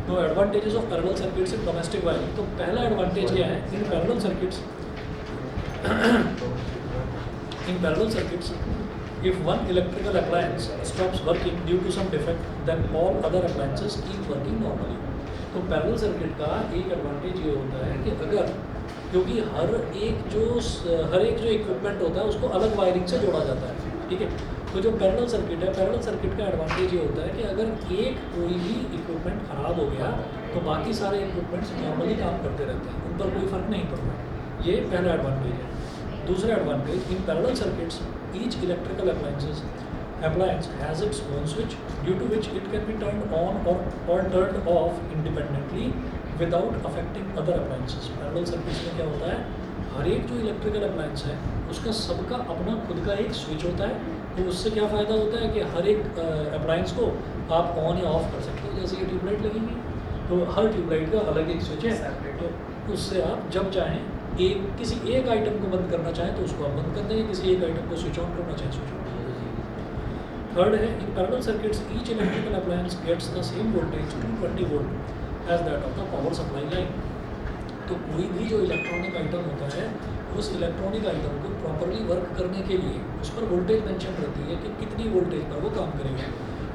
तो advantages of parallel circuits in domestic wiring, तो पहला एडवांटेज क्या है in parallel circuits in parallel circuits, if one electrical appliance stops working due to some defect, then all other appliances keep working normally. तो parallel circuit का एक advantage ये होता है कि अगर, क्योंकि हर एक जो इक्विपमेंट होता है उसको अलग वायरिंग से जोड़ा जाता है, ठीक है। तो जो पैरेलल सर्किट है, पैरेलल सर्किट का एडवांटेज ये होता है कि अगर एक कोई भी इक्विपमेंट ख़राब हो गया तो बाकी सारे इक्विपमेंट्स नॉर्मली काम करते रहते हैं, उन पर कोई फ़र्क नहीं पड़ता। ये पहला एडवांटेज है। दूसरा advantage, in parallel circuits each electrical appliance has its own switch due to which it can be turned on or turned off independently without affecting other appliances. Parallel circuits में क्या होता है, हर एक जो इलेक्ट्रिकल अप्लायंस है उसका सबका अपना खुद का एक स्विच होता है। तो उससे क्या फ़ायदा होता है कि हर एक अप्लायंस को आप ऑन या ऑफ कर सकते हो। जैसे ये ट्यूबलाइट लगेगी तो हर ट्यूबलाइट का अलग एक स्विच है, तो उससे आप जब चाहें किसी एक आइटम को बंद करना चाहें तो उसको आप बंद कर देंगे, किसी एक आइटम को स्विच ऑन करना चाहें स्विच ऑन। थर्ड है, in parallel circuits each electrical appliance gets the same voltage 220 volt as that of the power supply line. तो कोई भी जो इलेक्ट्रॉनिक आइटम होता है उस इलेक्ट्रॉनिक आइटम को प्रॉपरली वर्क करने के लिए उस पर वोल्टेज मेंशन रहती है कि कितनी वोल्टेज पर वो काम करेगा।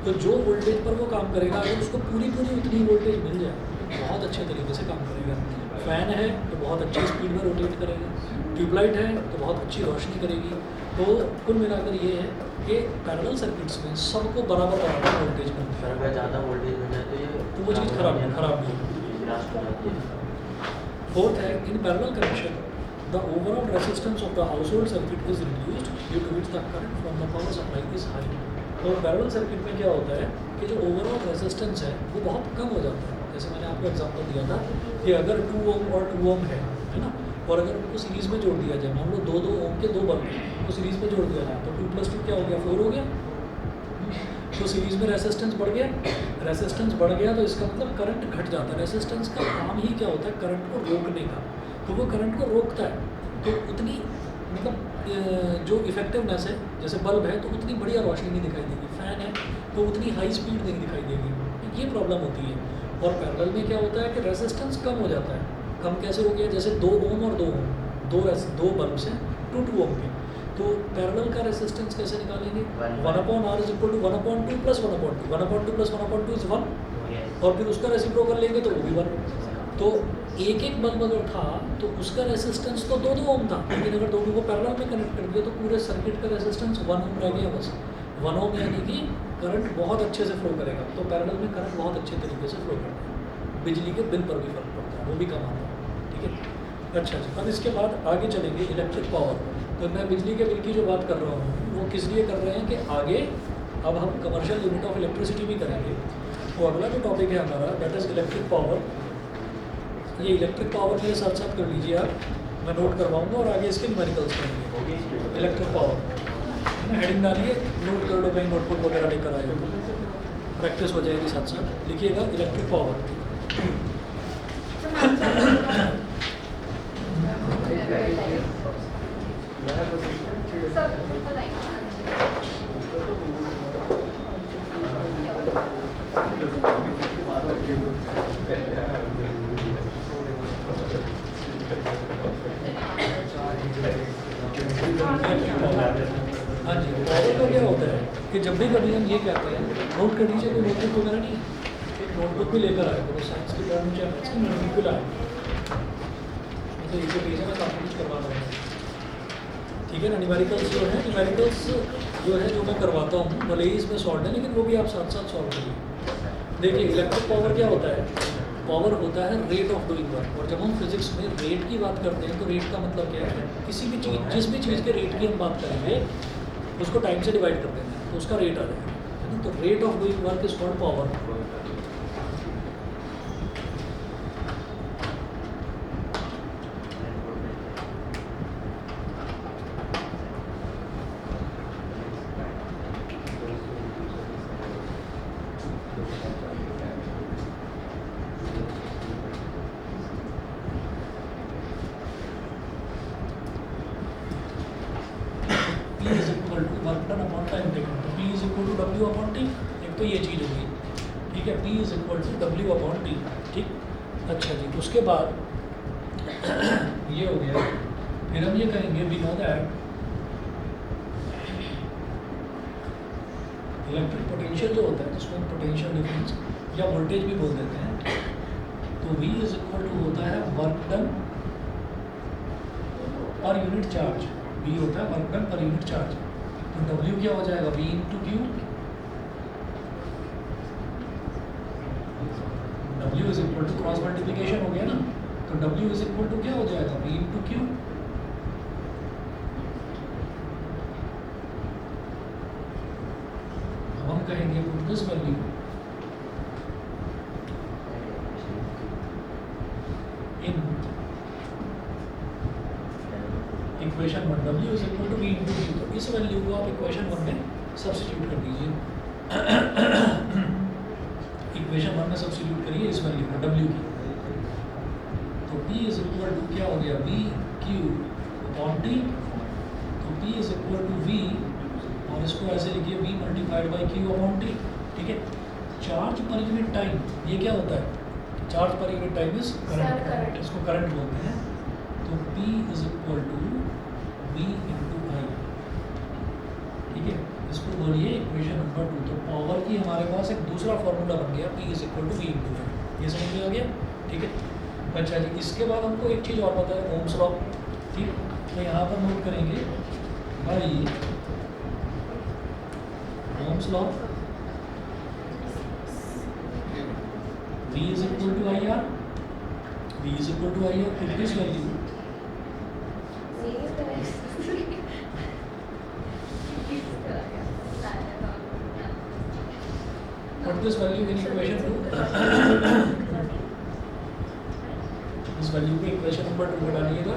तो जो वोल्टेज पर वो काम करेगा अगर उसको पूरी उतनी वोल्टेज मिल जाए तो बहुत अच्छे तरीके से काम करेगा। फ़ैन है तो बहुत अच्छी स्पीड में रोटेट करेगा, ट्यूबलाइट है तो बहुत अच्छी रोशनी करेगी। तो कुल मिलाकर ये है कि पैरेलल सर्किट्स में सबको बराबर वोल्टेज मिलती है। अगर ज़्यादा वोल्टेज मिल जाए तो वो चीज़ खराब नहीं होगी। फोर्थ है, in parallel connection the overall resistance of the household circuit is reduced due to which the current from the power supply is high. तो पैरेलल सर्किट में क्या होता है कि जो ओवरऑल रेजिस्टेंस है वो बहुत कम हो जाता है। जैसे मैंने आपको एग्जांपल दिया था कि अगर 2 ओम और 2 ओम है ना, और अगर उनको सीरीज़ में जोड़ दिया जाए, मान लो 2 ओम के 2 बल्ब तो सीरीज़ में जोड़ दिया जाए तो 2 + 2 क्या हो गया, 4 हो गया। तो सीरीज़ में रेजिस्टेंस बढ़ गया, रेजिस्टेंस बढ़ गया तो इसका मतलब करंट घट जाता है। रेजिस्टेंस का काम ही क्या होता है, करंट को रोकने का। तो वो करंट को रोकता है तो उतनी मतलब जो इफेक्टिवनेस है, जैसे बल्ब है तो उतनी बढ़िया रोशनी नहीं दिखाई देगी, फ़ैन है तो उतनी हाई स्पीड नहीं दिखाई देगी, ये प्रॉब्लम होती है। और पैरेलल में क्या होता है कि रेजिस्टेंस कम हो जाता है। कम कैसे हो गया, जैसे 2 ओम और 2 ओम, दो बल्ब हैं 2 ओम के, तो पैरेलल का रेजिस्टेंस कैसे निकालेंगे, 1/R = 1/2 + 1/2, 1/2 + 1/2 इज 1, और फिर उसका रेसिप्रोकल लेंगे तो वो भी 1। तो एक बल्ब अगर था तो उसका रेजिस्टेंस तो 2 ओम था, लेकिन अगर दोनों को पैरेलल में कनेक्ट कर दिया तो पूरे सर्किट का रेजिस्टेंस 1 ओम रह गया बस। 1 ओम यानी कि करंट बहुत अच्छे से फ्लो करेगा। तो पैरेलल में करंट बहुत अच्छे तरीके से फ्लो करता है, बिजली के बिल पर भी फर्क पड़ता है, वो भी कम आता है, ठीक है। अच्छा जी, अब इसके बाद आगे चलेंगे इलेक्ट्रिक पावर। तो मैं बिजली के बिल की जो बात कर रहा हूँ वो किस लिए कर रहे हैं कि आगे अब हम कमर्शियल यूनिट ऑफ इलेक्ट्रिसिटी भी करेंगे। तो अगला जो टॉपिक है हमारा दैट इज़ इलेक्ट्रिक पावर। ये इलेक्ट्रिक पावर के साथ साथ कर लीजिए आप, मैं नोट करवाऊँगा और आगे इसके न्यूमेरिकल्स करेंगे। इलेक्ट्रिक पावर हेडिंग डालिए, नोट कर लो, कहीं नोटबुक वगैरह लेकर आए हो, प्रैक्टिस हो जाएगी साथ साथ। लिखिएगा इलेक्ट्रिक पावर। हाँ जी, पावर का क्या होता है कि जब भी कभी हम ये कहते हैं, नोट कर लीजिए, कोई नोटबुक वगैरह नहीं है, एक नोटबुक भी लेकर आए, तो साइंस की टर्म चाहे मैथ्स की नोटबुक भी लाए, तो इसे पेज में काफ़ी कुछ करवा रहा हूँ, ठीक है ना। न्यूमेरिकल्स जो है जो मैं करवाता हूँ, भले ही इसमें सॉल्व है लेकिन वो भी आप साथ साथ सॉल्व करिए। देखिए इलेक्ट्रिक पावर क्या होता है, पावर होता है रेट ऑफ डूइंग वर्क। और जब हम फिजिक्स में रेट की बात करते हैं तो रेट का मतलब क्या है, किसी भी चीज़, जिस भी चीज़ के रेट की हम बात करेंगे उसको टाइम से डिवाइड कर देंगे तो उसका रेट आ जाएगा, है ना। तो rate of doing work is called power. P is equal to work done upon time taken. तो P is equal to W upon T। एक तो ये चीज़ होगी, ठीक है, P is equal to W upon T। ठीक, अच्छा जी, उसके बाद ये हो गया। फिर हम ये कहेंगे we know that electric potential जो होता है जिसको हम पोटेंशियल डिफरेंस या वोल्टेज भी बोल देते हैं, तो V इज इक्वल टू होता है work done per unit charge. V होता है work done per unit charge, तो W क्या हो जाएगा, V into Q. W is equal to cross multiplication हो गया ना, तो W इज इक्वल टू क्या हो जाएगा, V इंटू क्यू। अब हम कहेंगे put this value in equation 1, W is equal to V into Q. तो इस वैल्यू को आप इक्वेशन 1 में सब्स्टिट्यूट कर दीजिए। इक्वेशन 1 में सब्स्टिट्यूट करिए इस वैल्यू को W की, तो P इज इक्वल टू क्या हो गया, V क्यू अपॉन T। तो P is equal to V, और इसको ऐसे लिखिए V multiplied by Q upon T। ठीक है, चार्ज पर यूनिट टाइम ये क्या होता है, charge per unit time is current, इसको करंट बोलते हैं। तो P is equal to V into I. ठीक है, इसको बोलिए इक्वेशन नंबर 2। तो पावर की हमारे पास एक दूसरा फॉर्मूला बन गया, P is equal to V into I. ये समझ में आ गया? ठीक है, अच्छा जी, इसके बाद हमको एक चीज़ और पता है, ओम्स लॉ। ठीक, तो यहाँ पर नोट करेंगे भाई Ohm's law, V is equal to IR, V is equal to IR, put this value, put this value in equation 2, इस वैल्यू को इक्वेशन नंबर 2 में डालिएगा।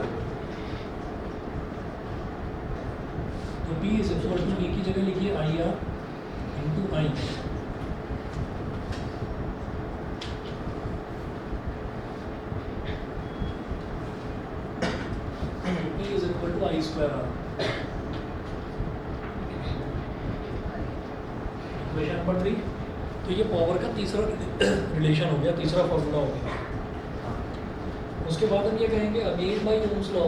तो P is equal to V की जगह लिखिए IR into I. I square R. Equation number 3। तो ये पावर का तीसरा रिलेशन हो गया, तीसरा फॉर्मूला हो गया। उसके बाद हम ये कहेंगे अगेन बाय ओम्स लॉ,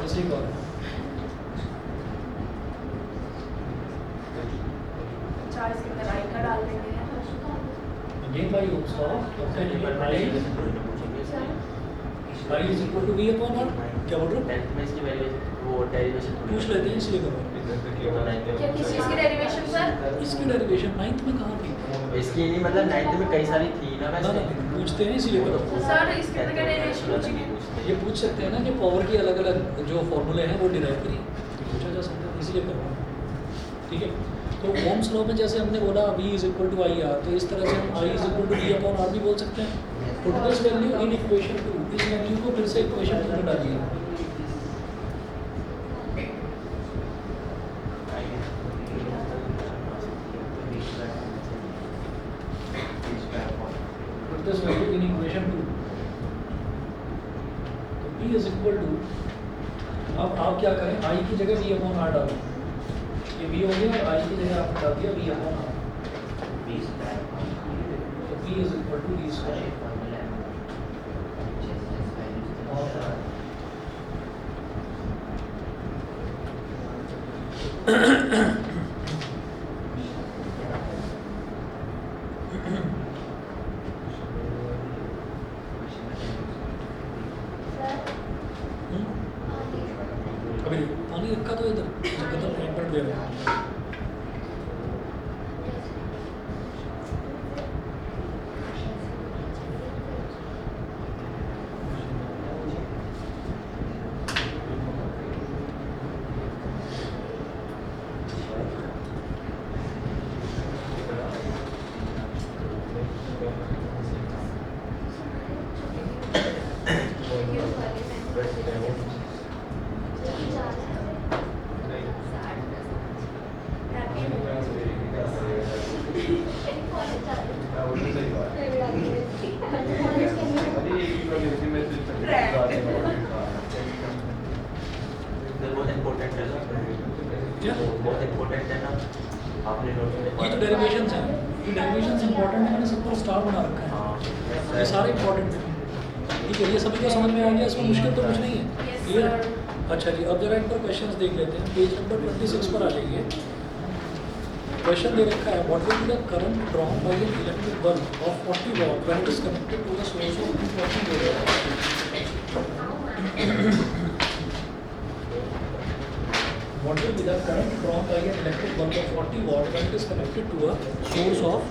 ऐसे ही करो, again by Ohm's law, I is equal to V upon R। क्या बोल रहे हो? 10th में इसकी वैल्यू वो डेरिवेशन पूछ लेते हैं इसलिए करो। क्या किस चीज़ की डेरिवेशन सर? इसकी डेरिवेशन 9th में कहाँ थी? इसकी नहीं, मतलब 9th में कई सारी थी ना, ना वैसे पूछते हैं इसलिए करो। सर इसकी तो क्या डेरिवेशन होगी? ये पूछ सकते हैं ना कि पावर की अलग अलग जो फॉर्मूले हैं वो डिराइव करिए, पूछा जा सकता है, इसलिए करो। ठीक है, तो ओम्स लॉ में जैसे हमने बोला V is equal to I R, तो इस तरह से हम I is equal to V upon R भी बोल सकते हैं। Put this value in equation 2, इस वैल्यू को फिर से इक्वेशन 2 में डालिए। Put this value in equation 2, तो P इज इक्वल टू, अब आप क्या करें, I की जगह V अपॉन आर डालो। ये V हो गया और I की जगह आपने डाल दिया V अपॉन आर। तो P is equal to V square. अभी पानी रखा तो इधर खत्म एक मिनट दे रहा हूँ। बहुत इम्पोर्टेंट है ना, क्या? बहुत इम्पोर्टेंट है ना। आपने नोट ये तो डेरिवेशंस हैं, ये डेरिवेशंस इंपॉर्टेंट है, मैंने सब पर स्टार बना रखा है, ये सारे इंपॉर्टेंट हैं। ठीक है, ये सभी को समझ में आ गया, इसमें मुश्किल तो कुछ नहीं है, Yes, क्लियर? sir. अच्छा जी, अब जरा इन पर क्वेश्चंस देख लेते हैं। पेज नंबर 26 पर आ जाइए। क्वेश्चन दे रखा है, what will be the current drawn by an electric bulb of 40 watt when it is connected to the source of 240 volt? What will be the current drawn by an electric bulb of 40 watt when it is connected to a source of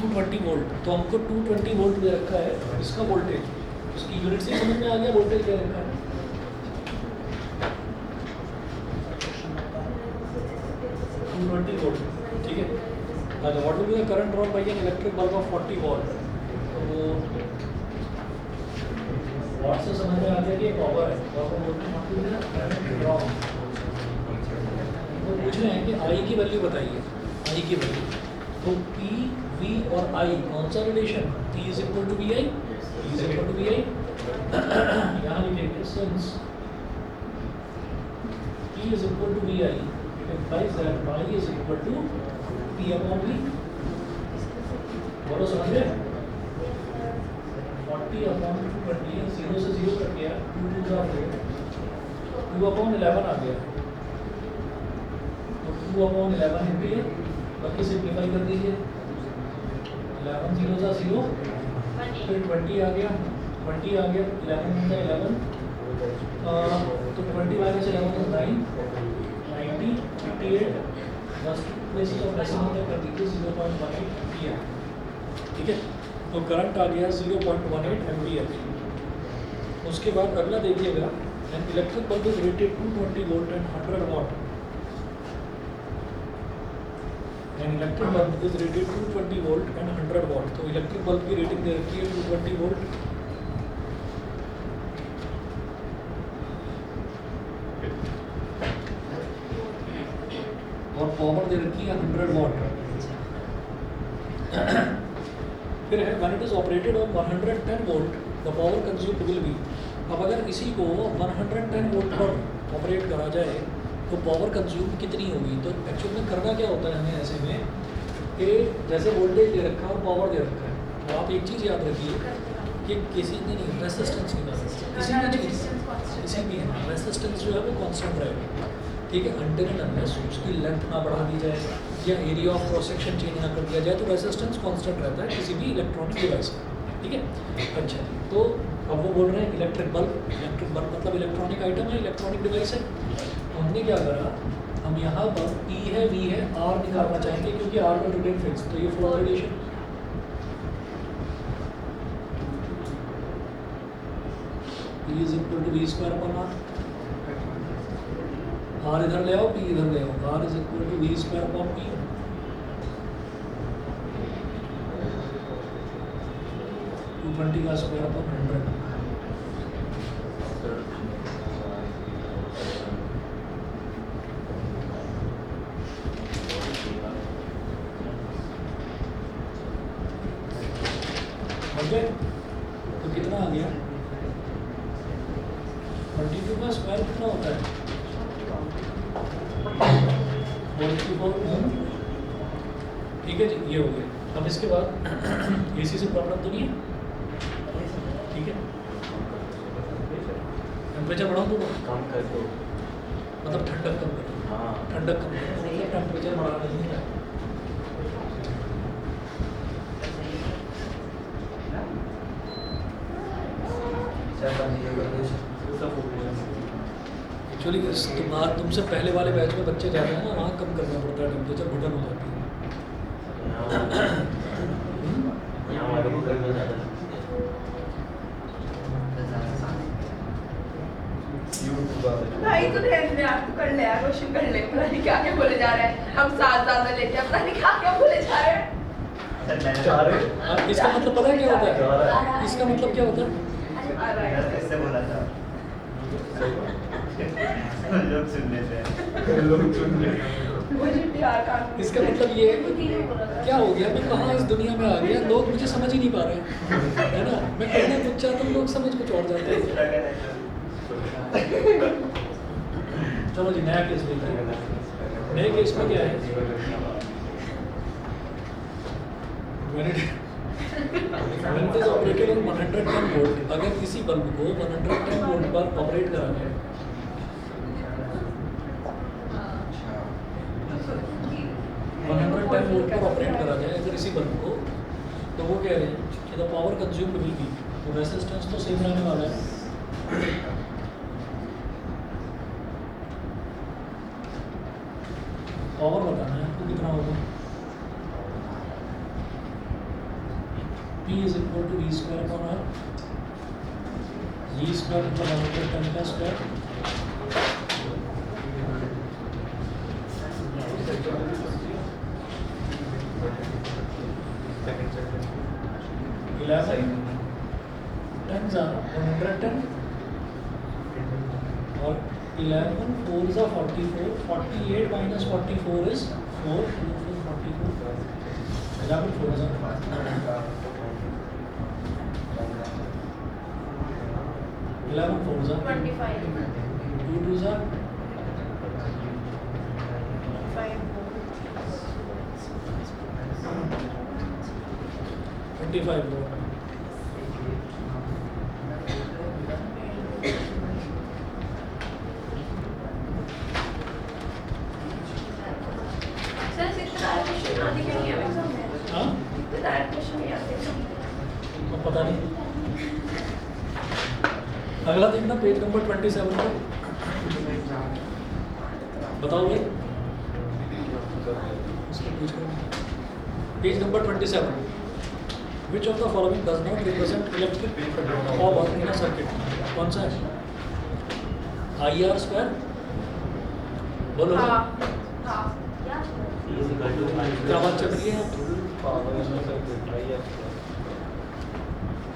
220 volt? तो हमको 220 volt दे रखा है, इसका voltage, उसकी unit से समझ में आ गया, वोल्टेज दे रखा है 220 वोल्ट, ठीक है। अच्छा, what will be the current drawn by an electric bulb of 40 वाट? तो वाट से समझ में आ गया कि ये पावर है, पावर वोल्टेज करंट ड्रॉन। वो पूछ रहे हैं कि आई की वैल्यू बताइए, आई की वैल्यू। तो पी वी और आई कौन सा relation? P is equal to V I, P is equal to V I. यहाँ लिखेंगे since P is equal to V I, it implies that I is equal to P upon V. बोलो समझ रहे हैं? 40 upon 220, 0 से 0 cut गया, 2 2 जा 2 upon 11 आ गया, तो 2 अपॉन 11 एम्पियर। बाकी सिंप्लीफाई कर दीजिए, 11 0 जा 0, फिर 20 आ गया, 20 आ गया, 11 जा 11, तो 20 माइनस 11 is 9, 90, 58, बस प्लेसेस ऑफ डेसिमल कर दीजिए 0.18 एम्पियर, ठीक है। तो करंट आ गया 0.18 एम्पियर। उसके बाद अगला देखिएगा, an electric bulb is rated 220 volt and 100 watt. An electric bulb is rated 220 volt and 100 watt. तो इलेक्ट्रिक बल्ब की रेटिंग दे रखी है 220 वोल्ट और पावर दे रखी है 100 वाट। फिर है when it is operated on 110 volt the power consumed will be. अब अगर इसी को 110 वोल्ट पर ऑपरेट करा जाए तो पावर कंज्यूम कितनी होगी? तो एक्चुअल में करना क्या होता है हमें ऐसे में कि जैसे वोल्टेज दे रखा है और पावर दे रखा है, तो आप एक चीज़ याद रखिए कि किसी ने नहीं रेसिस्टेंस की बात, किसी भी चीज़ किसी भी है रेसिस्टेंस जो है वो कांस्टेंट रहेगा, ठीक है। अनटिल एंड अनलेस उसकी लेंथ ना बढ़ा दी जाए या area of cross section change ना कर दिया जाए, तो रेसिस्टेंस कांस्टेंट रहता है किसी भी इलेक्ट्रॉनिक डिवाइस का, ठीक है। अच्छा, तो अब वो बोल रहे हैं इलेक्ट्रिक बल्ब मतलब इलेक्ट्रॉनिक आइटम है, इलेक्ट्रॉनिक डिवाइस है। तो हमने क्या करा, हम यहाँ पर E है V है R निकालना चाहेंगे क्योंकि R का रिलेटेड फिक्स, तो ये flow radiation E is equal to V square upon R। R इधर ले आओ, P इधर ले आओ, R is equal to V square upon P। Two 20 का स्क्वायर अपॉन 100। तो कितना आ गया? 22 का स्क्वायर कितना होता है? 44। ठीक है जी, ये हो गया। अब इसके बाद AC से प्रॉब्लम तो नहीं है, ठीक है। टेम्परेचर बढ़ाऊँ तो कम कर दो। मतलब ठंडक कम करो, हाँ ठंडक कम करो, मतलब टेम्परेचर बढ़ाना नहीं है। एक्चुअली तुमसे पहले वाले बैच में बच्चे जाते हैं ना, वहाँ कम करना पड़ता है, टेम्परेचर घुटन हो जाती है। यहाँ वालों को करना ज़्यादा भाई तू ध्यान दे, आप कर ले यार, क्वेश्चन कर ले, पता नहीं क्या क्या बोले जा रहे हैं, हम साथ ज़्यादा लेते हैं, पता नहीं क्या क्या बोले जा रहे हैं। इसका मतलब पता है क्या होता है? इसका मतलब क्या होता है? कैसे बोला था? लोग सुन लेते हैं, लोग सुन लेते हैं। मुझे प्यार का इसका मतलब ये क्या हो गया, मैं कहाँ इस दुनिया में आ गया, लोग मुझे समझ ही नहीं पा रहे है ना। मैं कहना कुछ चाहता हूँ, लोग समझ कुछ और जाते हैं। चलो जी, नया केस लेते हैं। नए केस में क्या है when it is operated on 110 volt, अगर किसी बल्ब को 110 वोल्ट पर ऑपरेट करा जाए 110 वोल्ट पर ऑपरेट करा जाए अगर इसी बल्ब को, तो वो कह रहे हैं कि the power consumed will be, तो रेजिस्टेंस तो सेम रहने वाला है। पावर बताना है आपको कितना होगा। P is equal to V square upon R, V square equal to 110 का square, Eleven tens are 110 और 11 fours are 44, 48 minus 44 is 4, 44, 11 fours are 11 fours are 25. 2 twos are 25 volt. Sir इतना क्वेश्चन आने के लिए एग्जाम में हाँ इतना क्वेश्चन नहीं आते तो पता नहीं। अगला देखना पेज नंबर 27 को, बताओ भाई page number 27, which of the following does not represent electric power in a circuit, कौन सा है? IR स्क्वायर बोलो। हाँ हाँ क्या बात चल रही है?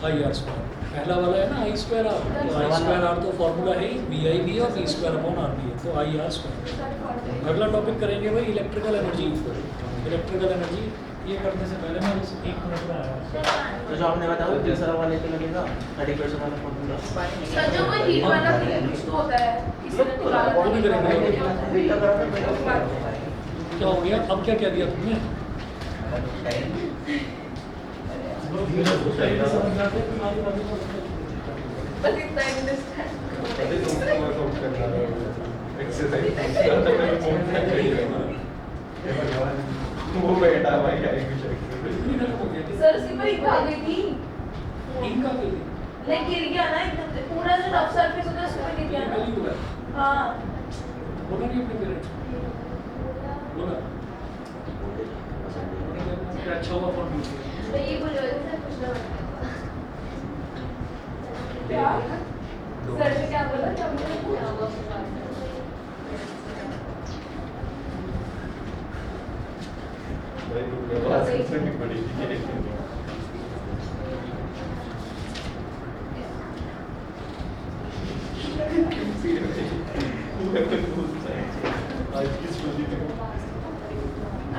IR स्क्वायर पहला वाला है ना, I स्क्वायर आर, तो I स्क्वायर आर तो फॉर्मूला है VIV और V स्क्वायर अपॉन RB है, तो IR स्क्वायर। अगला टॉपिक करेंगे भाई इलेक्ट्रिकल एनर्जी। इलेक्ट्रिकल एनर्जी ये करने से पहले मैं बस 1 मिनट में आया। तो जो आपने बताया दूसरा वाले के लगेगा 30% वाला फॉर्मूला। सर जो वो हीट वाला कुछ तो होता है किसी ने निकाला वो भी करेंगे। था। क्या हो गया? अब क्या दिया तुमने? बस इतना वो बेटा भाई सर से पर आ गई थी इनका क्या नहीं गिर गया ना एकदम से पूरा जो रफ सरफेस होता है उस पे गिर गया ना हाँ बोला नहीं अपने पेरेंट्स बोला क्या अच्छा हुआ फोन कीजिए। तो ये बोल रहे थे कुछ ना क्या सर से क्या बोला क्या बोला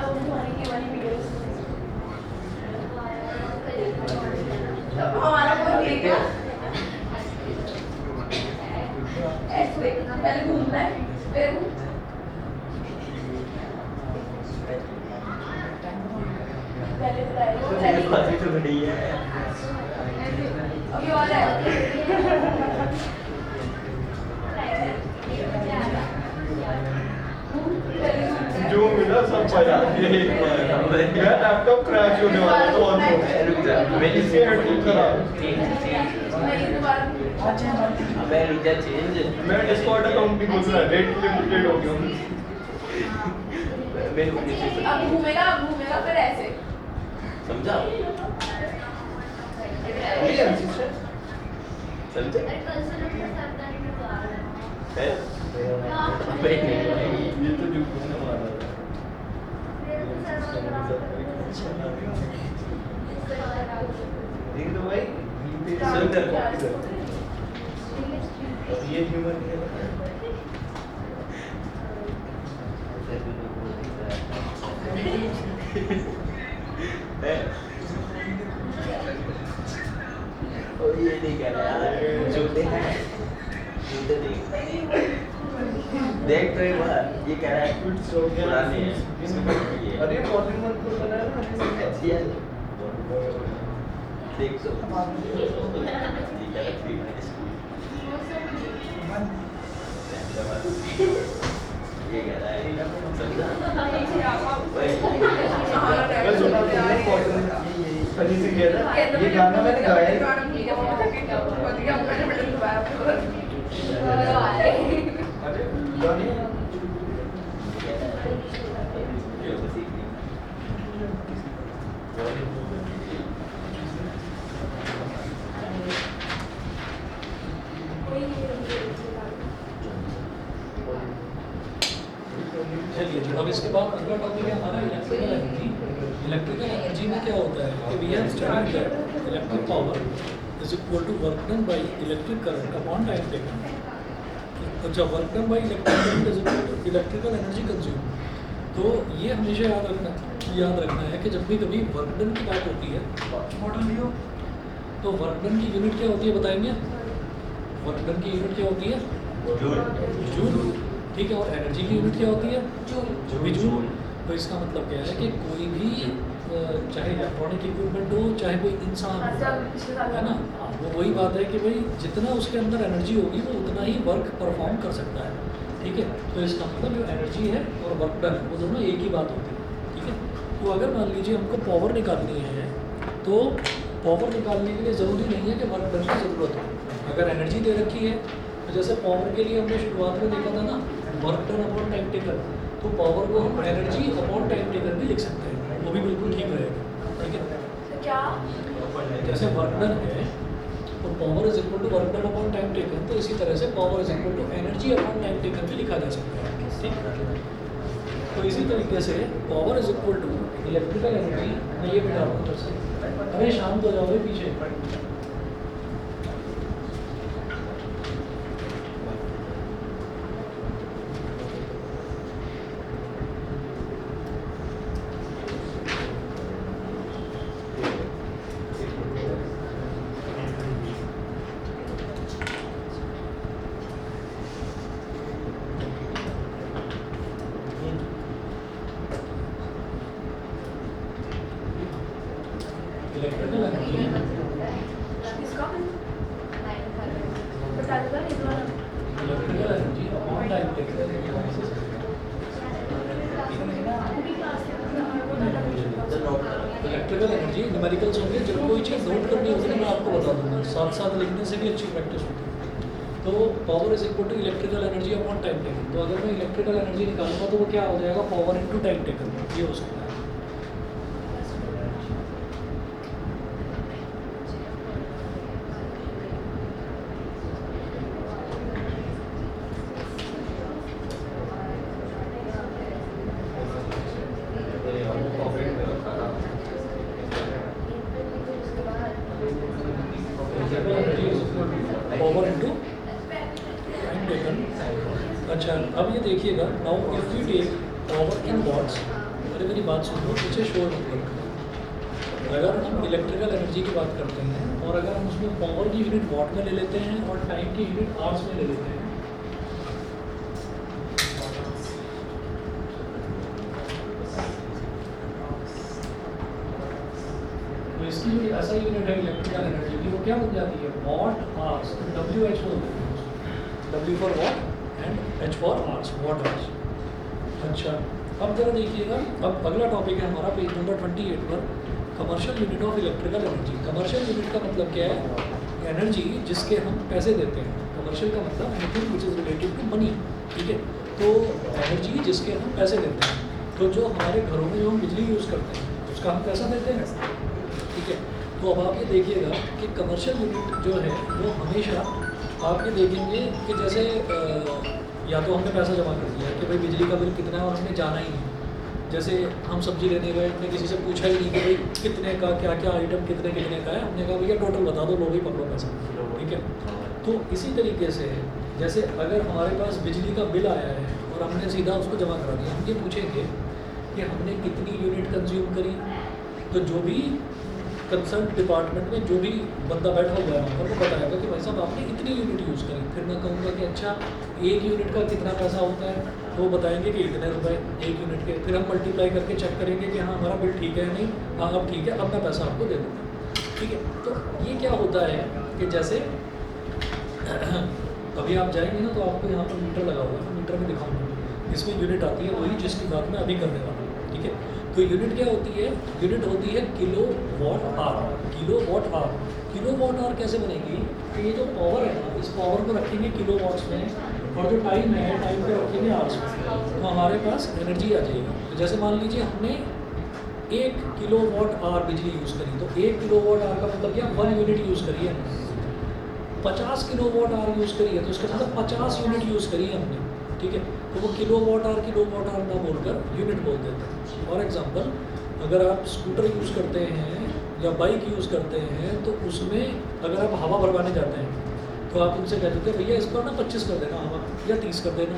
अब तुम्हारी की वाली वीडियो हमारा कोई देगा ऐसे पहले घूमना है फिर पहले बातें तो बड़ी है। अभी और है जो मिला सब बजा दिए एक बार। मेरा लैपटॉप क्रैश होने वाला था ऑलमोस्ट। रुक जा मेरी इसके हेडफोन खराब। नहीं दोबारा अबे रिचार्ज चेंज मेरा डिस्कॉर्ड अकाउंट भी घुस रहा है, रेट लिमिटेड हो गया। मेरे को अब घूमेगा फिर ऐसे समझा समझा है अबे नहीं ये तो जो होने वाला है। देख लो भाई सुंदर ये ह्यूमन है ओ ये नहीं कह रहा यार जूते हैं जूते देख देख तो एक बार ये कह रहा है It's so पुरानी है इसमें बड़ी है अरे मॉर्निंग वन को बनाया ना अच्छी है देख तो ठीक है ठीक है ये कह रहा है समझा मैं सुना था फनी से कह रहा ये गाना मैंने गाया है अरे गाने चलिए अब इसके बाद अगला टॉपिक है हमारा इलेक्ट्रिकल एनर्जी। इलेक्ट्रिकल एनर्जी में क्या होता है कि we have studied that electric power is equal to work done by electric current upon time taken. अच्छा, work done by electric current is equal to electrical energy consume. तो ये हमेशा याद रखना है कि जब भी कभी वर्क डन की बात होती है मॉडल लियो, तो वर्क डन की यूनिट क्या होती है बताएंगे? वर्क डन की यूनिट क्या होती है? जूल। ठीक है, और एनर्जी की यूनिट क्या होती है? जूल। तो इसका मतलब क्या है कि कोई भी चाहे इलेक्ट्रॉनिक इक्विपमेंट हो, चाहे कोई इंसान हो, है ना, वो वही बात है कि भाई जितना उसके अंदर एनर्जी होगी वो उतना ही वर्क परफॉर्म कर सकता है। ठीक है, तो इसका मतलब जो एनर्जी है और वर्क डन वो दोनों एक ही बात होती है। ठीक है, तो अगर मान लीजिए हमको पावर निकालनी है तो पावर निकालने के लिए ज़रूरी नहीं है कि वर्क डन की ज़रूरत हो। अगर एनर्जी दे रखी है तो जैसे पावर के लिए हमने शुरुआत में देखा था ना work done upon time taken, तो पावर को हम एनर्जी अपॉन टाइम टेकन भी लिख सकते हैं, वो भी बिल्कुल ठीक रहेगा। ठीक है, क्या जैसे वर्क डन है तो power is equal to work done upon time taken, तो इसी तरह से power is equal to energy upon time taken भी लिखा जा सकता है। ठीक, तो इसी तरीके से power is equal to electrical energy. मैं ये बिठा रहा हूँ, अरे शांत हो जाओ भाई पीछे। इलेक्ट्रिकल एनर्जी इसका बता दूंगा इस बार electrical energy upon time taken. Electrical energy numericals होंगे, जब कोई चीज़ नोट करनी होगी तो मैं आपको बता दूंगा, साथ साथ लिखने से भी अच्छी प्रैक्टिस होती है। तो power is equal to electrical energy upon time taken. तो अगर मैं इलेक्ट्रिकल एनर्जी निकालूंगा तो वो क्या हो जाएगा? पावर इनटू टाइम टेकन, ये हो सकता है। Power into time taken. अच्छा, अब ये देखिएगा, now if we take power in watts, अरे मेरी बात सुनो, पीछे शोर मत करो। अगर हम इलेक्ट्रिकल एनर्जी की बात करते हैं और अगर हम उसमें पावर की यूनिट वॉट में ले लेते हैं और टाइम की यूनिट आवर्स में ले लेते हैं, तो इसकी जो ऐसा यूनिट है इलेक्ट्रिकल एनर्जी की, वो क्या बन जाती है? What hours. WHO, W for what and H for hours, what hours. अच्छा, अब जरा देखिएगा, अब अगला टॉपिक है हमारा पेज नंबर 28 पर, commercial unit of electrical energy. Commercial unit का मतलब क्या है? एनर्जी जिसके हम पैसे देते हैं। कमर्शियल का मतलब anything which is related to money. ठीक है, तो एनर्जी जिसके हम पैसे देते हैं, तो जो हमारे घरों में जो हम बिजली यूज़ करते हैं उसका हम पैसा देते हैं। ठीक है, तो अब आप ये देखिएगा कि कमर्शियल यूनिट जो है वो हमेशा आप ये देखेंगे कि जैसे या तो हमने पैसा जमा कर दिया कि भाई बिजली का बिल कितना है और हमने जाना ही नहीं। जैसे हम सब्जी लेने गए, हमने किसी से पूछा ही नहीं कि भाई कितने का, क्या क्या आइटम कितने कितने का है, हमने कहा भैया टोटल बता दो, लो भाई पकड़ो पैसा। ठीक है, तो इसी तरीके से जैसे अगर हमारे पास बिजली का बिल आया है और हमने सीधा उसको जमा करा दिया, हम ये पूछेंगे कि हमने कितनी यूनिट कंज्यूम करी, तो जो भी कंसर्न डिपार्टमेंट में जो भी बंदा बैठा हुआ है वहाँ पर वो बताएगा कि भाई साहब आपने इतनी यूनिट यूज़ करी। फिर मैं कहूँगा कि अच्छा एक यूनिट का कितना पैसा होता है, तो वो बताएंगे कि इतने रुपए एक यूनिट के। फिर हम मल्टीप्लाई करके चेक करेंगे कि हाँ हमारा बिल ठीक है या नहीं, हाँ अब ठीक है, अब मैं पैसा आपको दे दूँगा। ठीक है, तो ये क्या होता है कि जैसे अभी आप जाएंगे ना तो आपको यहाँ पर मीटर लगा हुआ है, मीटर में दिखाऊंगा, इसमें यूनिट आती है वही जिसकी बात मैं अभी करने वाला हूँ। ठीक है, तो यूनिट क्या होती है? यूनिट होती है kilowatt hour. Kilowatt hour, kilowatt hour कैसे बनेगी? तो ये जो पावर है ना, इस पावर को रखेंगे किलो वॉट्स में, और जो टाइम है टाइम को रखेंगे आवर्स में, तो हमारे पास एनर्जी आ जाएगी। तो जैसे मान लीजिए हमने 1 किलो वॉट आर बिजली यूज़ करी, तो 1 किलो वॉट आर का मतलब क्या, 1 यूनिट यूज़ करी है। 50 किलो वॉट आर यूज़ करी है तो उसका मतलब 50 यूनिट यूज़ करी है हमने। ठीक है, तो वो किलो वॉट आर ना बोलकर यूनिट बोल देते हैं। फॉर एग्जांपल, अगर आप स्कूटर यूज़ करते हैं या बाइक यूज़ करते हैं तो उसमें अगर आप हवा भरवाने जाते हैं तो आप उनसे कह देते हैं भैया इस पर ना 25 कर देना हवा, या 30 कर देना।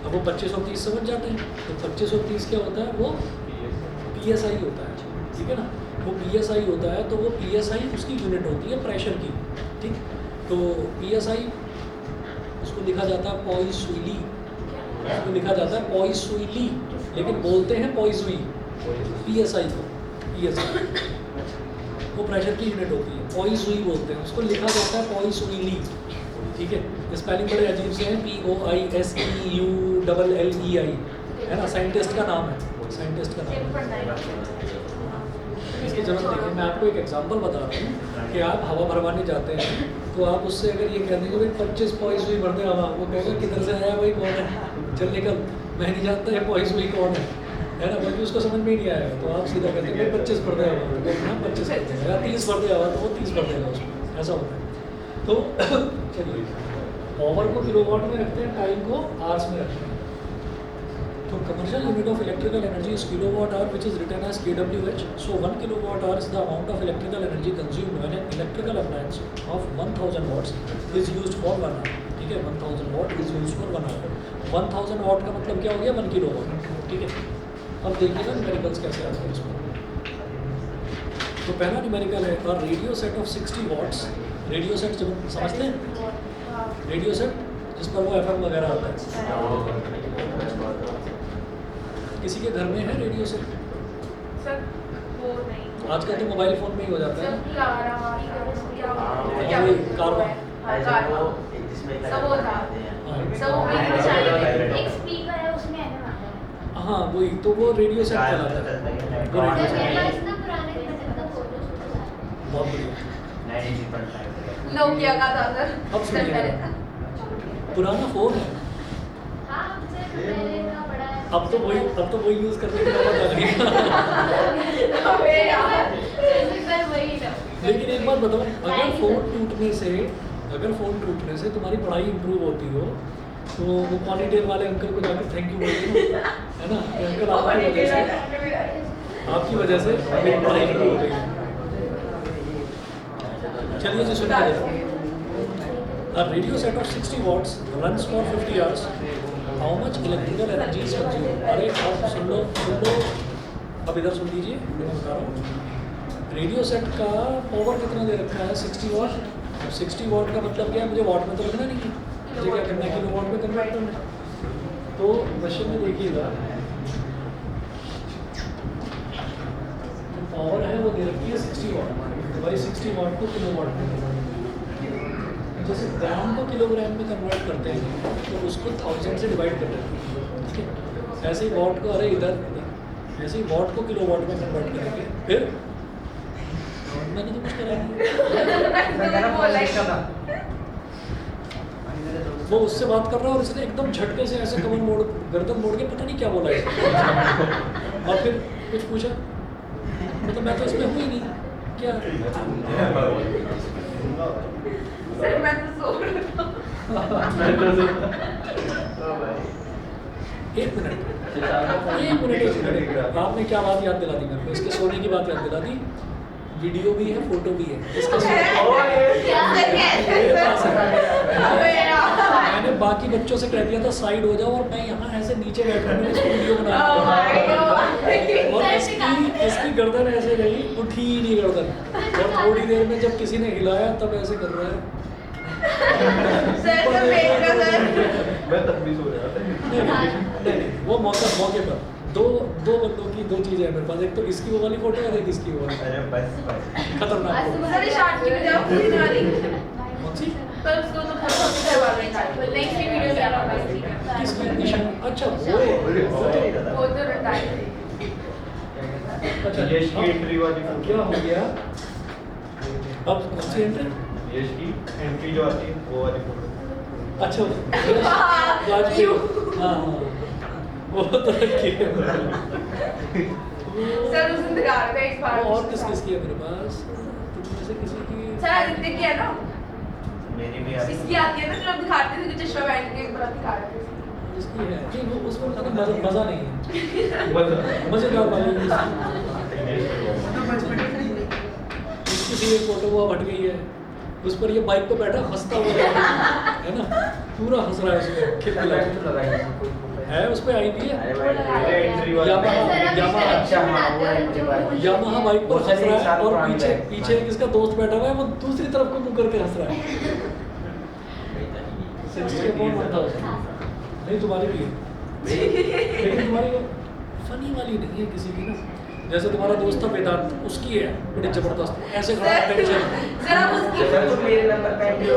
अब वो 25 और 30 समझ जाते हैं, तो 25 और 30 क्या होता है, वो PSI होता है। ठीक है ना, वो PSI होता है, तो वो PSI उसकी यूनिट होती है प्रेशर की। ठीक, तो PSI उसको लिखा जाता है पॉइसुइली, उसको लिखा जाता है पॉइसुइली, लेकिन बोलते हैं पॉइसुई। PSI को PSI वो प्रेशर की यूनिट होती है, पॉइसुई बोलते हैं उसको, लिखा जाता है पॉइसुइली। ठीक है, स्पेलिंग बड़े अजीब से हैं, POISEULLEI है ना, साइंटिस्ट का नाम है, साइंटिस्ट का नाम है, इसकी जरूरत नहीं है। मैं आपको एक एग्जांपल बता रहा हूँ कि आप हवा भरवाने जाते हैं तो आप उससे अगर ये कह देंगे भाई 25 पॉइसुई भर दे हवा, वो कहेगा किधर से आया भाई, कौन है, चल निकल, मैं नहीं जानता है पॉइसुई कौन है ना, क्योंकि उसको समझ में ही नहीं आएगा। तो आप सीधा कहते हैं 25 भर दे हवा, तो कहना 25 कर देगा, या 30 भर दे हवा तो वो 30 भर देगा उसको, ऐसा होता है। तो चलिए, पावर को किलोवाट में रखते हैं, टाइम को आवर्स में रखते हैं। तो commercial unit of electrical energy is kilowatt hour, which is written as kWh. So 1 kilowatt hour is the amount of electrical energy consumed when an electrical appliance of 1000 watts is used for 1 hour. ठीक है, 1000 watt is used for 1 hour. 1000 watt का मतलब क्या हो गया, 1 kilowatt. ठीक है, अब देखिएगा न्यूमेरिकल्स कैसे आते हैं इसमें। तो पहला न्यूमेरिकल है और radio set of 60 watts. Radio set जब समझते हैं, रेडियो सेट जिस पर वो FM वगैरह आता है, किसी के घर में है रेडियो सेट? सर वो नहीं, आजकल तो मोबाइल फोन में ही हो जाता है। हाँ वही, तो वो रेडियो सेट चलाता है, वो रेडियो सेट। बहुत बढ़िया, नोकिया का था सर। अब सुनिए, पुराना फोन है, अब तो वही यूज़ करने की नौबत आ गई। लेकिन एक बात बताओ, अगर फ़ोन टूटने से तुम्हारी पढ़ाई इंप्रूव होती हो तो वो पॉनीटेल वाले अंकल को जाकर थैंक यू बोलिए, है ना, कि अंकल आपकी वजह से मेरी पढ़ाई इंप्रूव हो गई। चलिए जी सुनिए, a radio set of 60 watts runs for 50 hours. How much electrical energy is consumed? अरे आप सुन लो, अब इधर सुन लीजिए, मैं बता रहा हूँ। रेडियो सेट का पावर कितना दे रखा है, 60 वाट। अब 60 वाट का मतलब क्या है, मुझे वाट में तो रखना नहीं है, मुझे क्या करना है, किलो वाट में कन्वर्ट करना है। तो क्वेश्चन में देखिएगा, जो पावर है वो दे रखी है 60 वाट, भाई 60 वाट को किलो वाट में कन्वर्ट। जैसे ग्राम को किलोग्राम में कन्वर्ट करते हैं तो उसको 1000 से डिवाइड कर देते हैं। ठीक है, ऐसे ही वॉट को, अरे इधर ऐसे ही वॉट को किलो वॉट में कन्वर्ट करेंगे। फिर मैंने तो कुछ करा नहीं, वो उससे बात कर रहा है और इसने एकदम झटके से ऐसे कमर मोड़, गर्दन मोड़ के पता नहीं क्या बोला है, और फिर कुछ पूछा, मतलब मैं तो इसमें हूँ ही नहीं, क्या सर मैं तो सो रहा हूँ। एक मिनट, आपने क्या बात याद दिला दी मेरे को, इसके सोने की बात याद दिला दी। वीडियो भी है, फोटो भी है, इसका मैंने बाकी बच्चों से कह दिया था साइड हो जाओ, और मैं यहाँ ऐसे नीचे बैठ रहा हूँ, इसको वीडियो बना रहा हूँ। और इसकी गर्दन ऐसे रही, उठी ही नहीं गर्दन, और थोड़ी देर में जब किसी ने हिलाया तब ऐसे कर रहा है। सर तो पेट का सर मैं तब भी सो रहा था। नहीं, वो मौके पर दो बंदों की दो चीजें हैं मेरे पास, एक तो इसकी वो वाली फोटो और एक इसकी वो वाली। अरे बस खतरनाक फोटो। सर शॉर्ट की बजाय पूरी वाली कौन सी? पर उसको तो खत्म करवा रहे हैं नेक्स्ट वीडियो में आना बस ठीक है किसकी निशान? अच्छा वो वो तो रटाई अच्छा यश की एंट्री वाली फोटो। क्या हो गया अब? कौन सी एंट्री? यश की एंट्री जो आती है वो वाली फोटो। अच्छा वाजपेयी। हाँ वो तो रखी है। सर उस दिन दिखा रहे थे इस बार और किसकी है मेरे पास? तुम में से किसी की? सर आदित्य की है ना मेरी भी आती इसकी आती है ना जो हम दिखाते थे कि चश्मा पहन के बड़ा दिखा रहे थे इसकी है नहीं, वो उसमें मजा नहीं है, मजा मजेदार वाली नहीं है। इसकी भी एक फोटो वो हट गई है, उस पर ये बाइक पे बैठा हंसता हुआ है ना, पूरा हंस रहा है उसमें खिलखिला है, उस पे आई भी है एंट्री वाली यामाहा बाइक पर हंस रहा है, और पीछे किसका दोस्त बैठा हुआ है, वो दूसरी तरफ को मुंह करके हंस रहा है। नहीं तुम्हारी भी है, लेकिन तुम्हारी फनी वाली नहीं है किसी की ना। जैसे तुम्हारा दोस्त था वेदांत, उसकी है बड़ी जबरदस्त, ऐसे खड़ा टेंशन। सर आप उसकी मेरे नंबर पे एंट्री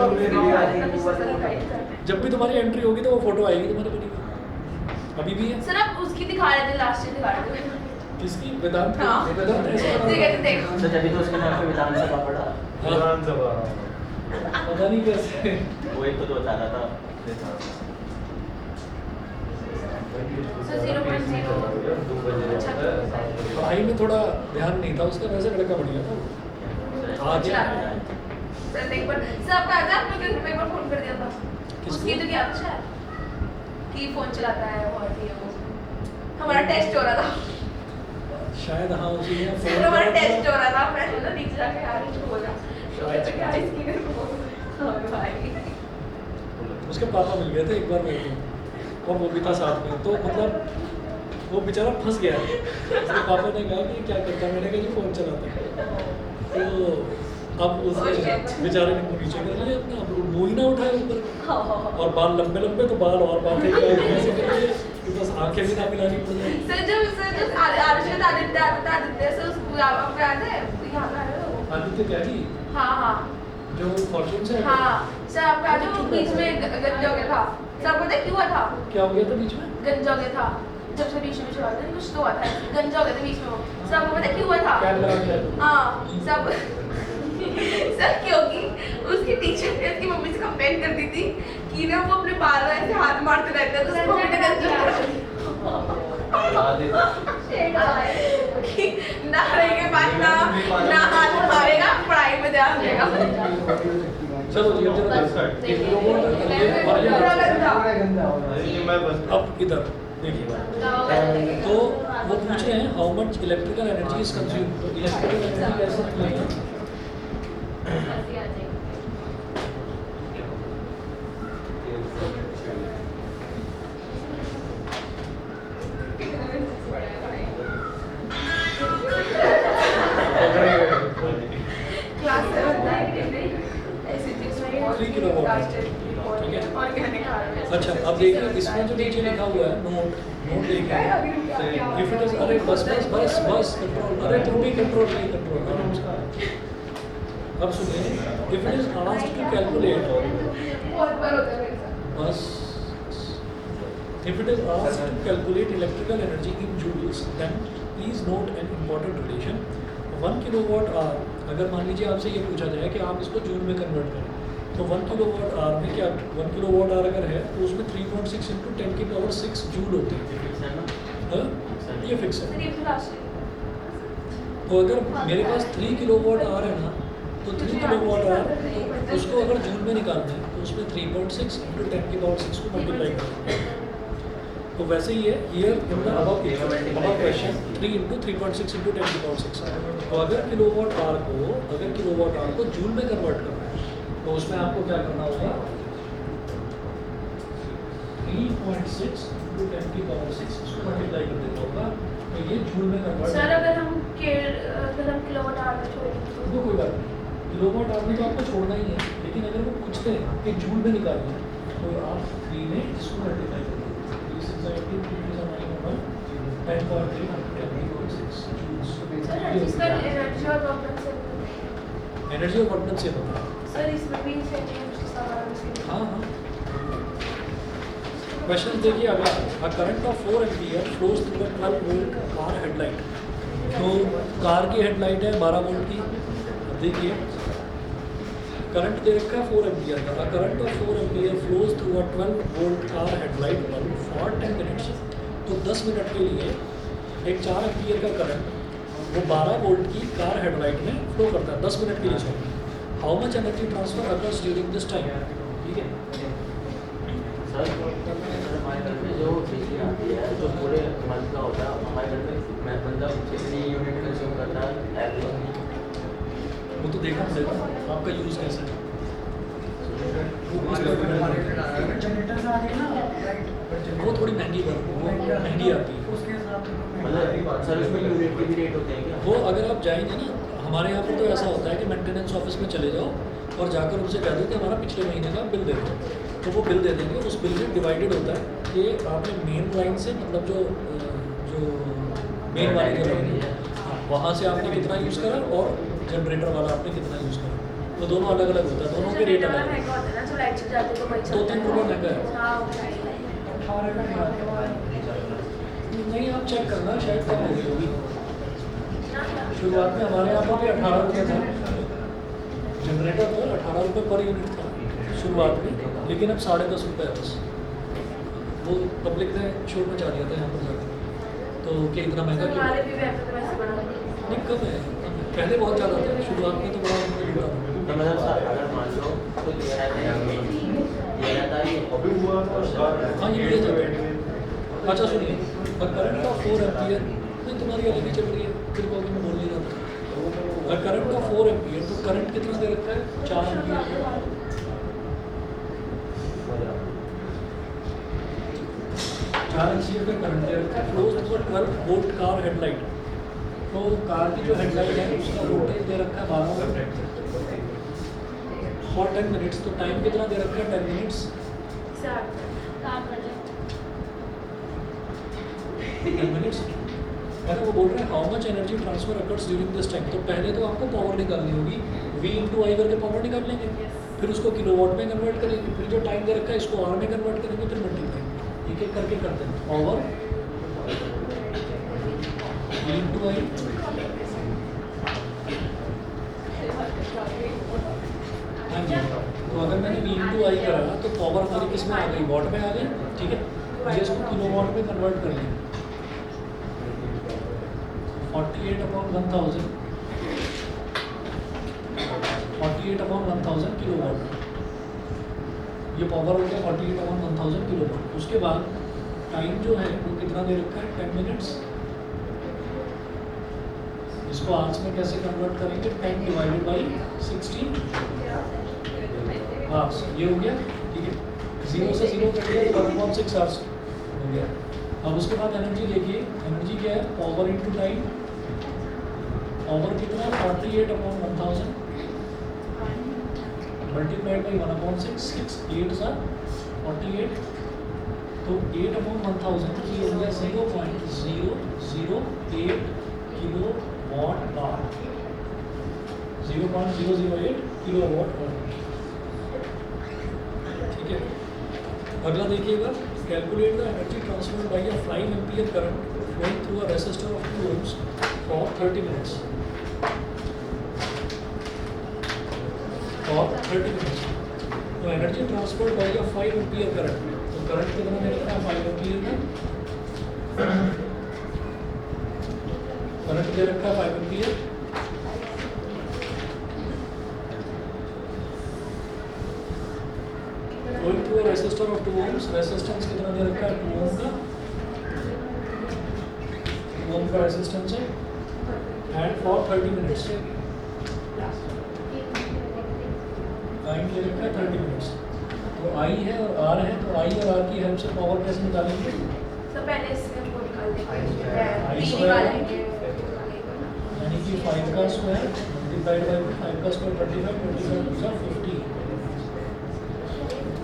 जब भी तुम्हारी एंट्री होगी तो वो फोटो आएगी तुम्हारे बनी हुई। अभी भी है सर आप उसकी दिखा रहे थे लास्ट ईयर दिखा रहे थे किसकी? वेदांत की? हाँ। वेदांत ऐसे खड़ा ठीक था। है तो देखो तो जब भी तो उसके नाम पे विधानसभा पड़ा विधानसभा। पता नहीं कैसे। वो एक तो बता रहा था सर 0.0 अच्छा पढ़ाई में थोड़ा ध्यान नहीं था उसका, वैसे लड़का बढ़िया था। आगे सर एक बार सर आपका आजा आपने एक बार फोन कर दिया था किसको? उसकी तो क्या था शायद कि फोन चलाता है और ये वो हमारा टेस्ट हो रहा था शायद हाँ उसी ने सर फोन हमारा किया टेस्ट था। हो रहा था मैं ना नीचे जाके यार इसको बोला तो क्या इसकी कर और भाई उसके पापा मिल गए थे एक बार मेरे को, और वो भी था साथ में, तो मतलब वो बेचारा फंस गया। उसके पापा ने कहा कि क्या करता है, मैंने कहा जी फोन चलाता है। तो अब उस Oh, shit. बेचारे ने मुँह नीचे कर लिया अपना, अब मुँह ही ना उठाए ऊपर, और बाल लंबे लंबे तो बाल और बातें ऐसे कर लिए कि बस आंखें भी ना मिलानी पड़ जाए। सर जो आदित्य सर उसको आपको याद है यहाँ पे आया था वो आदित्य क्या जी? हाँ हाँ जो फॉर्चून से हाँ सर आपका जो बीच में गंजा हो गया था सर पता है क्यों हुआ था क्या हो गया था बीच में? गंजा हो गया था जब से बीच में हुआ था कुछ तो हुआ था गंजा हो गया था बीच में वो सर आपको पता है क्यों हुआ था क्या लगा क्या? हाँ सब सर क्योंकि उसकी टीचर ने उसकी मम्मी से कंप्लेन कर दी थी कि ना वो अपने बाल में ऐसे हाथ मारते रहते हैं तो उसकी मम्मी ने गंजा कि ना रहेंगे बात ना हाथ मारेगा पढ़ाई में ध्यान देगा चलो जी अब जरा एक रोबोट मैं बस अब इधर देखिए, तो वो पूछ रहे हैं how much electrical energy is consume. तो इलेक्ट्रिकल एनर्जी कैसे निकलेगी? Class 3 kilowatt. ठीक है। अच्छा अब देखिए इसमें जो नीचे लिखा हुआ है नोट देखिए, इफ इट इज अरे बस कंट्रोल, अरे तुम भी कंट्रोल नहीं कंट्रोल आराम से। अब सुनिए, if it is asked to calculate बस, if it is asked to calculate electrical energy in joules, then please note an important relation. 1 kilowatt hour, अगर मान लीजिए आपसे ये पूछा जाए कि आप इसको जूल में कन्वर्ट करें, तो 1 किलोवाट आवर में क्या 1 किलोवाट आवर अगर है तो उसमें 3.6 इंटू 10 की पावर 6 जूल होते हैं। हाँ? ये फिक्स है। तो अगर मेरे पास 3 किलोवाट आवर है ना, तो 3 किलोवाट आवर उसको अगर जूल में निकालना है तो उसमें 3.6 इंटू 10 की पावर 6 को मल्टीप्लाई करना है। तो वैसे ही है here in the above question 3 into 3.6 into 10 की पावर 6। तो अगर किलोवाट आवर को जूल में कन्वर्ट करना है तो उसमें आपको क्या करना होगा, 3.6 इंटू 10 की पावर 6 इसको मल्टीप्लाई कर देना होगा, तो ये जूल में कन्वर्ट। सर अगर हम किलोवाट आवर में तो आपको छोड़ना ही है, लेकिन अगर वो पूछते हैं कि जूल में निकालिए तो आप 3 में इसको मल्टीप्लाई करिए। 10.3 इसका एनर्जी और वर्क डन से एनर्जी और वर्क डन से होता है। सर इसमें भी सेंटीमीटर के सवाल से हाँ हाँ। क्वेश्चन देखिए अगला, a current of 4 ampere flows through a 12 volt car headlight. तो कार की हेडलाइट है 12 वोल्ट की। अब देखिए करंट दे रखा है 4 एम्पीयर का। A current of 4 ampere flows through a 12 volt car headlight bulb for 10 minutes. तो 10 मिनट के लिए एक 4 एम्पीयर का करंट वो 12 वोल्ट की कार हेडलाइट में फ्लो करता है 10 मिनट के लिए। Sorry, how much energy transfer occurs during this time. ठीक है, सर हमारे घर में जो बिजली आती है जो पूरे मंथ का होता है, हमारे घर में मैं मतलब कितनी यूनिट कंज्यूम करता है एवरेज? वो तो देखना पड़ेगा आपका यूज़ कैसा है। वो थोड़ी महंगी महंगी आती है। मतलब सर उसमें यूनिट के भी रेट होते हैं क्या? वो अगर आप जाएंगे ना, हमारे यहाँ पर तो ऐसा होता है कि मेंटेनेंस ऑफिस में चले जाओ और जाकर उनसे कह दो कि हमारा पिछले महीने का बिल दे दो, तो वो बिल दे देंगे। उस बिल में डिवाइडेड होता है कि आपने मेन लाइन से मतलब जो मेन वाली जो लाइन है वहाँ से आपने कितना यूज़ करा और जनरेटर वाला आपने कितना यूज़ करा, तो दोनों अलग अलग होता है, दोनों के रेट अलग है। 2-3 रुपये महंगा है। नहीं, आप चेक करना, शायद कम हो गई होगी। शुरुआत में हमारे यहाँ पर भी 18 रुपये था जनरेटर पर, 18 रुपये पर यूनिट था शुरुआत में, लेकिन अब 10.5 रुपये है बस। वो पब्लिक ने शोर मचा दिया था यहाँ पर जाकर, तो क्या इतना महंगा क्यों? नहीं, कम है, पहले बहुत ज़्यादा था, शुरुआत में तो बड़ा जुड़ा था। तो मतलब सर अगर मान लो तो ये रहता है ये अभी हुआ था। हाँ, ये लिया जाता है। अच्छा सुनिए, करंट ऑफ 4 एम्पीयर नहीं, तुम्हारी अलग ही चल रही है, फिर को मैं बोल नहीं रहा था। करंट ऑफ 4 एम्पीयर, तो करंट कितना दे रखा है? 4 एम्पीयर। 4 एम्पीयर का करंट दे रखा है, flows through 12 volt car headlight. तो कार की जो हेडलाइट है उसका वोल्टेज दे रखा है 12 वोल्ट फॉर 10 मिनट्स। तो टाइम कितना दे रखा है? 10 मिनट्स। 10 मिनट्स अरे वो बोल रहे हैं how much energy transfer occurs during this time. तो पहले तो आपको पावर निकालनी होगी, V इंटू आई करके पावर निकाल लेंगे, फिर उसको किलोवाट में कन्वर्ट करेंगे, फिर जो टाइम दे रखा है इसको आवर में कन्वर्ट करेंगे, फिर मल्टीप्लाई एक एक करके करते हैं। पावर V इंटू आई हाँ जी। तो अगर मैंने V इंटू आई करा तो पावर हमारी किस में आ गई? वॉट में आ गई। ठीक है, मुझे इसको किलोवाट में कन्वर्ट कर लेंगे। 48/1000 किलोवाट, ये पावर हो गया 48/1000 किलोवाट। उसके बाद टाइम जो है वो कितना दे रखा है? 10 मिनट्स। इसको आवर्स में कैसे कन्वर्ट करेंगे? 10 डिवाइडेड बाई 60 आवर्स, ये हो गया। ठीक है, 0 से 0 कट गया तो 1.6 आवर्स हो गया। अब उसके बाद एनर्जी देखिए, एनर्जी क्या है? Power into time. पावर कितना? 48/1000 मल्टीप्लाइड बाई 1/6, 6 8 सा 48। तो 8/1000 की हो गया 0.008 kilowatt hour, 0.008 kilowatt hour. ठीक है, अगला देखिएगा, calculate the energy transferred by a 5 ampere current flowing through a resistor of 2 ohms for 30 minutes. For 30 minutes. तो energy transferred by a 5 ampere current, तो करंट कितना दे रखा है? 5 ampere का करंट दे रखा है 5 ampere. Going through a resistor of 2 ohms, resistance कितना दे रखा है? 2 ohm का, 2 ohm का रेजिस्टेंस है, एंड फॉर 30 मिनट्स। टाइम दे रखा है 30 मिनट्स। तो I है और R है, तो I और R की हेल्प से पावर कैसे निकालेंगे? पहले इसमें वो निकाल देंगे, I V स्क्वायर निकालेंगे। यानी कि 5 का स्क्वायर मल्टीप्लाइड बाय 5 का स्क्वायर 25, 25 दूसरा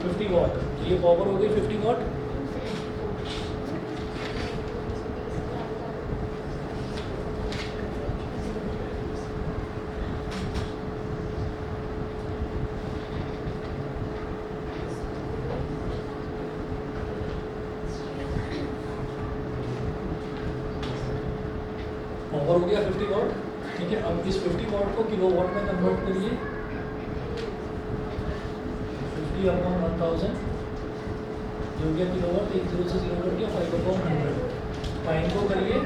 50 वाट। तो ये पावर हो गई 50 वाट। पावर हो गया 50 वाट। ठीक है, अब इस 50 वाट को किलो वाट में कन्वर्ट करिए। 50 अपॉन 1000 जो गया किलो वाट, 1 0 से 0 कट गया, 5 अपॉन 100। टाइम को करिए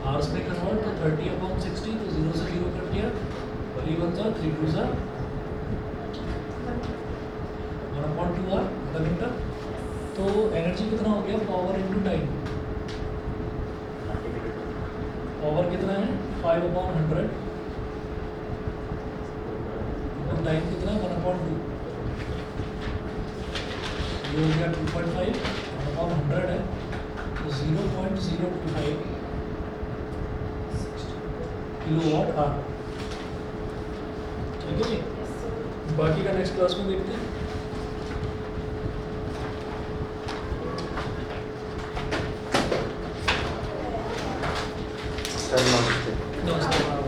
आवर्स में कन्वर्ट, तो 30 अपॉन 60, तो 0 से 0 कट गया, 3 1 जा 3 2 जा 1/2 आवर आधा घंटा। तो एनर्जी कितना हो गया, पावर इनटू टाइम। पावर कितना है 5 अपॉन 100 और टाइम कितना है 1/2। ये हो गया 2.5 अपॉन 100 है तो 0.025 किलोवाट आवर। ठीक है जी, बाकी का नेक्स्ट क्लास में देखते हैं। सर नमस्ते। नमस्ते।